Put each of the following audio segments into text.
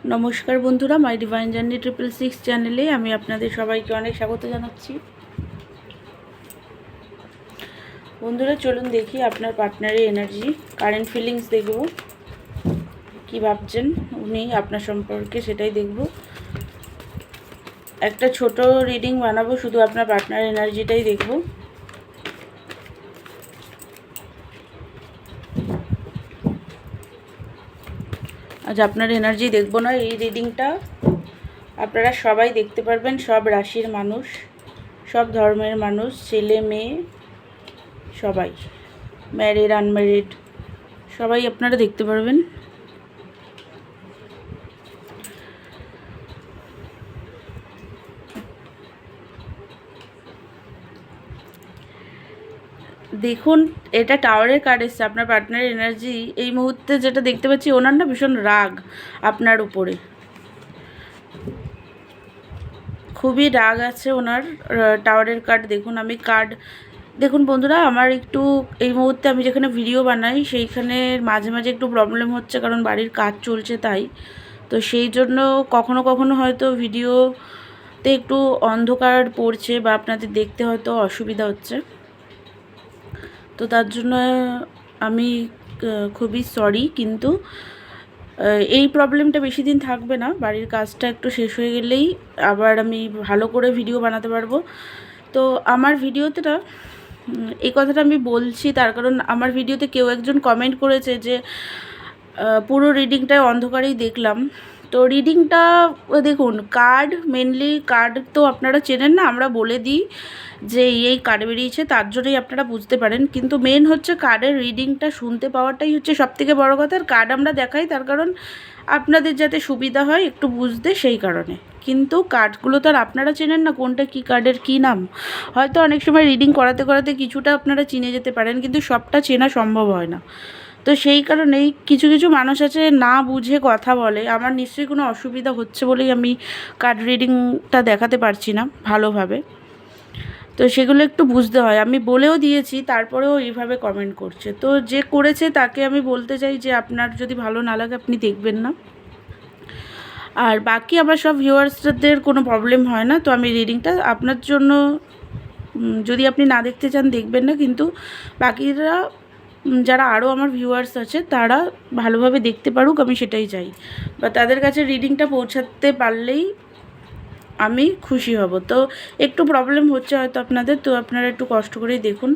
নমস্কার বন্ধুরা, মাই divine journey 666 চ্যানেলে আমি আপনাদের সবাইকে অনেক স্বাগত জানাচ্ছি। বন্ধুরা চলুন দেখি আপনার পার্টনারের এনার্জি, কারেন্ট ফিলিংস দেখব, কি ভাবছেন উনি আপনার সম্পর্কে সেটাই দেখব। একটা ছোট রিডিং বানাবো, শুধু আপনার পার্টনারের এনার্জিটাই দেখব। আজ আপনার এনার্জি দেখব না, এই রিডিংটা আপনারা সবাই দেখতে পারবেন, সব রাশির মানুষ, সব ধর্মের মানুষ, ছেলে মেয়ে সবাই, ম্যারিড আনম্যারিড সবাই আপনারা দেখতে পারবেন। দেখুন, এটা টাওয়ারের কার্ড এসছে। আপনার পার্টনারের এনার্জি এই মুহূর্তে যেটা দেখতে পাচ্ছি, ওনার না ভীষণ রাগ আপনার উপরে, খুবই রাগ আছে ওনার। টাওয়ারের কার্ড দেখুন, আমি কার্ড দেখুন বন্ধুরা, আমার একটু এই মুহূর্তে আমি যেখানে ভিডিও বানাই সেইখানে মাঝে মাঝে একটু প্রবলেম হচ্ছে, কারণ বাড়ির কাজ চলছে তাই। তো সেই জন্য কখনো কখনো হয়তো ভিডিওতে একটু অন্ধকার পড়ছে বা আপনাদের দেখতে হয়তো অসুবিধা হচ্ছে। তো তার জন্য আমি খুবই সরি, কিন্তু এই প্রবলেমটা বেশি দিন থাকবে না। বাড়ির কাজটা একটু শেষ হয়ে গেলেই আবার আমি ভালো করে ভিডিও বানাতে পারবো। তো আমার ভিডিওতে না এই কথাটা আমি বলছি তার কারণ আমার ভিডিওতে কেউ একজন কমেন্ট করেছে যে পুরো রিডিংটায় অন্ধকারেই দেখলাম। তো রিডিংটা দেখুন, কার্ড মেনলি, কার্ড তো আপনারা চেনেন না, আমরা বলে দিই যে এই কার্ড বেরিয়েছে, তার জন্যই আপনারা বুঝতে পারেন। কিন্তু মেন হচ্ছে কার্ডের রিডিংটা শুনতে পাওয়াটাই হচ্ছে সবথেকে বড় কথা। আর কার্ড আমরা দেখাই তার কারণ আপনাদের যাতে সুবিধা হয় একটু বুঝতে, সেই কারণে। কিন্তু কার্ডগুলো তো আর আপনারা চেনেন না কোনটা কী কার্ডের কী নাম। হয়তো অনেক সময় রিডিং করাতে করাতে কিছুটা আপনারা চিনে যেতে পারেন, কিন্তু সবটা চেনা সম্ভব হয় না। তো সেই কারণেই কিছু কিছু মানুষ আছে না বুঝে কথা বলে। আমার নিশ্চয়ই কোনো অসুবিধা হচ্ছে বলেই আমি কার্ড রিডিংটা দেখাতে পারছি না ভালোভাবে। তো সেগুলো একটু বুঝতে হয়, আমি বলেও দিয়েছি, তারপরেও এইভাবে কমেন্ট করছে। তো যে করেছে তাকে আমি বলতে চাই যে আপনার যদি ভালো না লাগে আপনি দেখবেন না। আর বাকি আমার সব ভিউয়ার্সদের কোনো প্রবলেম হয় না। তো আমি রিডিংটা আপনার জন্য, যদি আপনি না দেখতে চান দেখবেন না, কিন্তু বাকিরা যারা আরও আমার ভিউয়ার্স আছে তারা ভালোভাবে দেখতে পারুক, আমি সেটাই চাই। বা তাদের কাছে রিডিংটা পৌঁছাতে পারলেই আমি খুশি হব। তো একটু প্রবলেম হচ্ছে হয়তো আপনাদের, তো আপনারা একটু কষ্ট করেই দেখুন।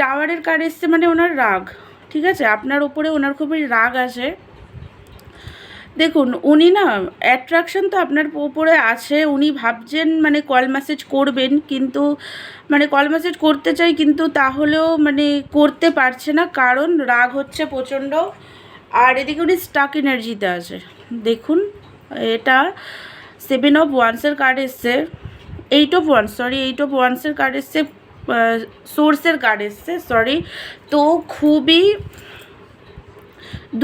টাওয়ারের কার্ড এসছে মানে ওনার রাগ, ঠিক আছে, আপনার ওপরে ওনার খুবই রাগ আছে। দেখুন, উনি না অ্যাট্রাকশন তো আপনার ওপরে আছে, উনি ভাবছেন মানে কল মেসেজ করবেন, কিন্তু মানে কল মেসেজ করতে চাই কিন্তু তাহলেও মানে করতে পারছে না, কারণ রাগ হচ্ছে প্রচণ্ড। আর এদিকে উনি স্টাক এনার্জিতে আছে। দেখুন, এটা 7 অফ ওয়ান্সের কার্ড এসছে, 8 অফ ওয়ান্স, সরি 8 অফ ওয়ান্সের কার্ড এসছে, সোর্সের কার্ড এসছে, সরি। তো খুবই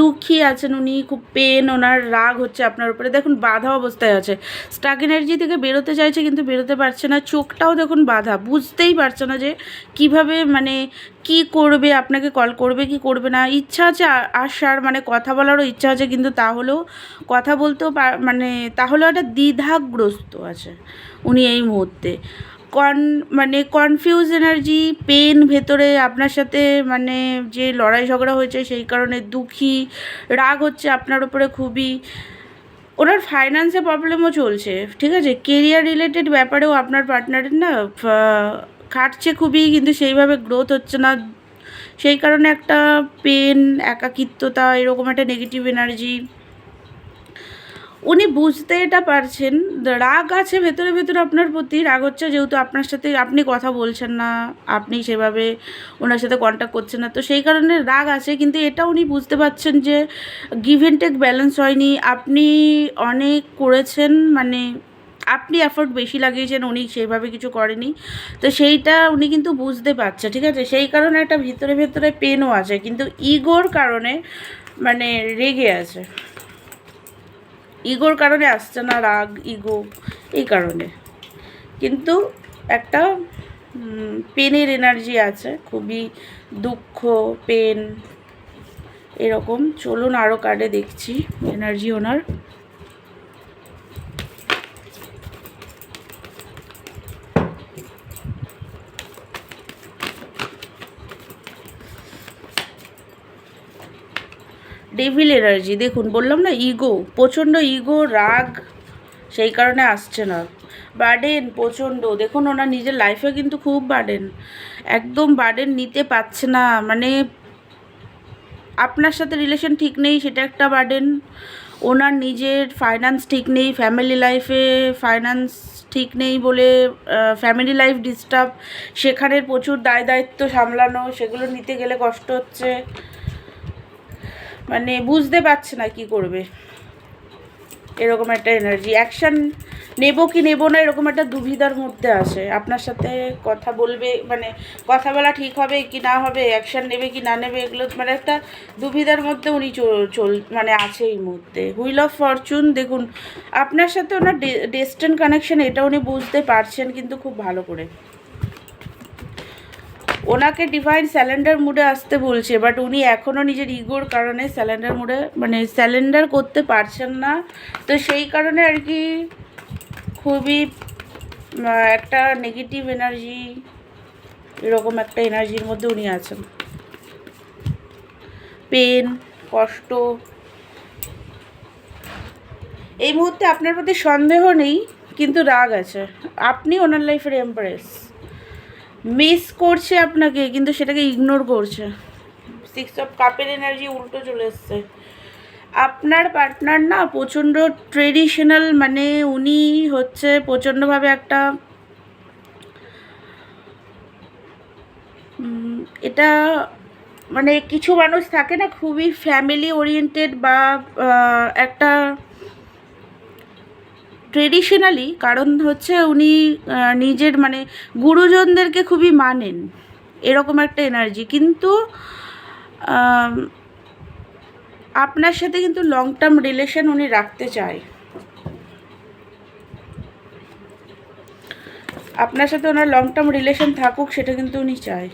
দুঃখী আছেন উনি, খুব পেন, ওনার রাগ হচ্ছে আপনার উপরে। দেখুন বাধা অবস্থায় আছে, স্টাক এনার্জি থেকে বেরোতে চাইছে কিন্তু বেরোতে পারছে না। চোখটাও দেখুন বাধা, বুঝতেই পারছে না যে কিভাবে মানে কি করবে, আপনাকে কল করবে কি করবে না। ইচ্ছা আছে আসার, মানে কথা বলারও ইচ্ছা আছে, কিন্তু তাহলেও কথা বলতেও মানে তাহলেও একটা দ্বিধাগ্রস্ত আছে উনি এই মুহূর্তে। মানে কনফিউজ এনার্জি, পেন ভেতরে আপনার সাথে, মানে যে লড়াই ঝগড়া হয়েছে সেই কারণে দুঃখী, রাগ হচ্ছে আপনার উপরে খুবই। ওনার ফাইন্যান্সে প্রবলেমও চলছে, ঠিক আছে, কেরিয়ার রিলেটেড ব্যাপারেও আপনার পার্টনারের না খাটছে খুবই, কিন্তু সেইভাবে গ্রোথ হচ্ছে না। সেই কারণে একটা পেন, একাকিত্বতা, এরকম একটা নেগেটিভ এনার্জি উনি বুঝতে এটা পারছেন। রাগ আছে ভেতরে ভেতরে আপনার প্রতি, রাগ হচ্ছে যেহেতু আপনার সাথে আপনি কথা বলছেন না, আপনি সেভাবে ওনার সাথে কন্ট্যাক্ট করছেন না, তো সেই কারণে রাগ আছে। কিন্তু এটা উনি বুঝতে পারছেন যে গিভ অ্যান্ড টেক ব্যালেন্স হয়নি, আপনি অনেক করেছেন, মানে আপনি এফোর্ট বেশি লাগিয়েছেন, উনি সেইভাবে কিছু করেনি। তো সেইটা উনি কিন্তু বুঝতে পারছে, ঠিক আছে। সেই কারণে একটা ভিতরে ভেতরে পেনও আছে, কিন্তু ইগোর কারণে মানে রেগে আছে, ইগোর কারণে আসছে না রাগ, ইগো এই কারণে। কিন্তু একটা পেনের এনার্জি আছে, খুবই দুঃখ, পেন এরকম। চলুন আরও কার্ডে দেখছি এনার্জি ওনার। ডেভিল এনার্জি, দেখুন বললাম না, ইগো, প্রচণ্ড ইগো, রাগ, সেই কারণে আসছে না। বার্ডেন প্রচণ্ড, দেখুন ওনার নিজের লাইফে কিন্তু খুব বার্ডেন, একদম বার্ডেন নিতে পারছে না, মানে আপনার সাথে রিলেশন ঠিক নেই সেটা একটা বার্ডেন, ওনার নিজের ফাইন্যান্স ঠিক নেই, ফ্যামিলি লাইফে ফাইন্যান্স ঠিক নেই বলে ফ্যামিলি লাইফ ডিস্টার্ব, সেখানের প্রচুর দায় দায়িত্ব সামলানো, সেগুলো নিতে গেলে কষ্ট হচ্ছে, মানে বুঝতে পারছে না কি করবে, এরকম একটা এনার্জি। অ্যাকশান নেব কি নেব না এরকম একটা দুবিধার মধ্যে আছে, আপনার সাথে কথা বলবে, মানে কথা বলা ঠিক হবে কি না হবে, অ্যাকশান নেবে কি না নেবে, এগুলো মানে একটা দুবিধার মধ্যে উনি মানে আছে এই মুহূর্তে। হুইল অফ ফরচুন, দেখুন আপনার সাথে ওনার ডেস্টিন কানেকশন, এটা উনি বুঝতে পারছেন কিন্তু খুব ভালো করে। ওনাকে ডিভাইন স্যালেন্ডার মুডে আসতে বলছে, বাট উনি এখনও নিজের ইগোর কারণে স্যালেন্ডার মুডে, মানে স্যালেন্ডার করতে পারছেন না, তো সেই কারণে আর কি খুবই একটা নেগেটিভ এনার্জি, এরকম একটা এনার্জির মধ্যে উনি আছেন। পেন, কষ্ট, এই মুহূর্তে আপনার প্রতি সন্দেহ নেই কিন্তু রাগ আছে, আপনি ওনার লাইফের এমপ্রেস, মিস করছে আপনাকে কিন্তু সেটাকে ইগনোর করছে। 6 অফ কাপের এনার্জি উল্টো চলে এসছে। আপনার পার্টনার না প্রচণ্ড ট্রেডিশনাল, মানে উনি হচ্ছে প্রচণ্ডভাবে একটা এটা, মানে কিছু মানুষ থাকে না খুবই ফ্যামিলি ওরিয়েন্টেড বা একটা ট্রেডিশনালি, কারণ হচ্ছে উনি নিজের মানে গুরুজনদেরকে খুবই মানেন, এরকম একটা এনার্জি, কিন্তু আপনার সাথে কিন্তু লং টার্ম রিলেশন উনি রাখতে চায়, আপনার সাথে ওনার লং টার্ম রিলেশন থাকুক সেটা কিন্তু উনি চায়।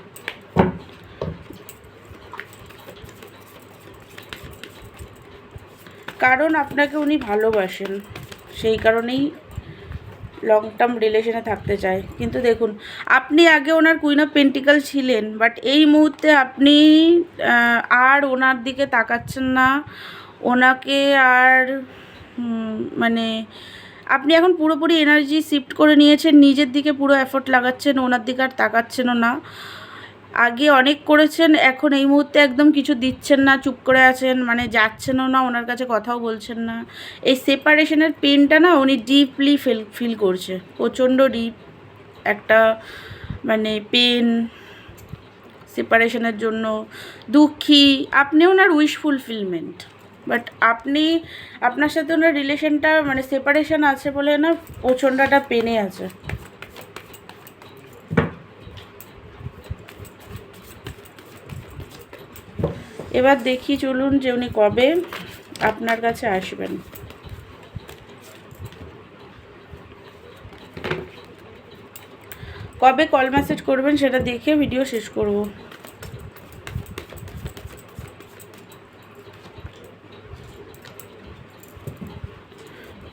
কারণ আপনাকে উনি ভালোবাসেন, সেই কারণেই লং টার্ম রিলেশনে থাকতে চায়। কিন্তু দেখুন আপনি আগে ওনার কুইন অফ পেন্টিকাল ছিলেন, বাট এই মুহূর্তে আপনি আর ওনার দিকে তাকাচ্ছেন না, ওনাকে আর মানে আপনি এখন পুরোপুরি এনার্জি শিফট করে নিয়েছেন, নিজের দিকে পুরো এফোর্ট লাগাচ্ছেন, ওনার দিকে আর তাকাচ্ছেনও না। আগে অনেক করেছেন, এখন এই মুহূর্তে একদম কিছু দিচ্ছেন না, চুপ করে আছেন, মানে যাচ্ছেনও না, ওনার কাছে কথাও বলছেন না। এই সেপারেশনের পেনটা না উনি ডিপলি ফিল করছে, প্রচণ্ড ডিপ একটা মানে পেন, সেপারেশনের জন্য দুঃখী। আপনি ওনার উইশ ফুলফিলমেন্ট, বাট আপনি আপনার সাথে ওনার রিলেশনটা মানে সেপারেশন আছে বলে না প্রচণ্ড একটা পেনে আছে। এবার দেখি চলুন যে উনি কবে আপনার কাছে আসবেন। কবে কল মেসেজ করবেন সেটা দেখে ভিডিও শেষ করব।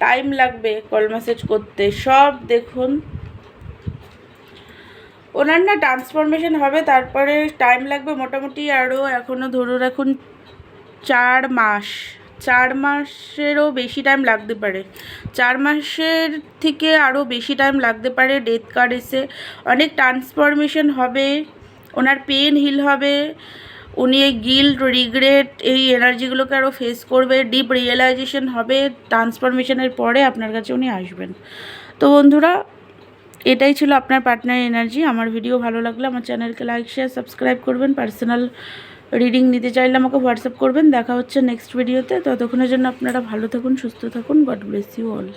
টাইম লাগবে কল মেসেজ করতে, সব দেখুন ওনার না ট্রান্সফরমেশন হবে, তারপরে টাইম লাগবে মোটামুটি আরও, এখনও ধরে রাখুন 4 মাস, 4 মাসেরও বেশি টাইম লাগতে পারে, 4 মাসের থেকে আরও বেশি টাইম লাগতে পারে। ডেথ কার্ড এসে অনেক ট্রান্সফরমেশন হবে, ওনার পেন হিল হবে, উনি এই গিল্ট, রিগ্রেট, এই এনার্জিগুলোকে আরও ফেস করবে, ডিপ রিয়েলাইজেশন হবে, ট্রান্সফরমেশনের পরে আপনার কাছে উনি আসবেন। তো বন্ধুরা, এটাই ছিল আপনার পার্টনার এনার্জি। আমার ভিডিও ভালো লাগলে আমার চ্যানেলকে লাইক, শেয়ার, সাবস্ক্রাইব করবেন। পার্সোনাল রিডিং নিতে চাইলে আমাকে হোয়াটসঅ্যাপ করবেন। দেখা হচ্ছে নেক্সট ভিডিওতে, ততক্ষণের জন্য আপনারা ভালো থাকুন, সুস্থ থাকুন। God bless you all.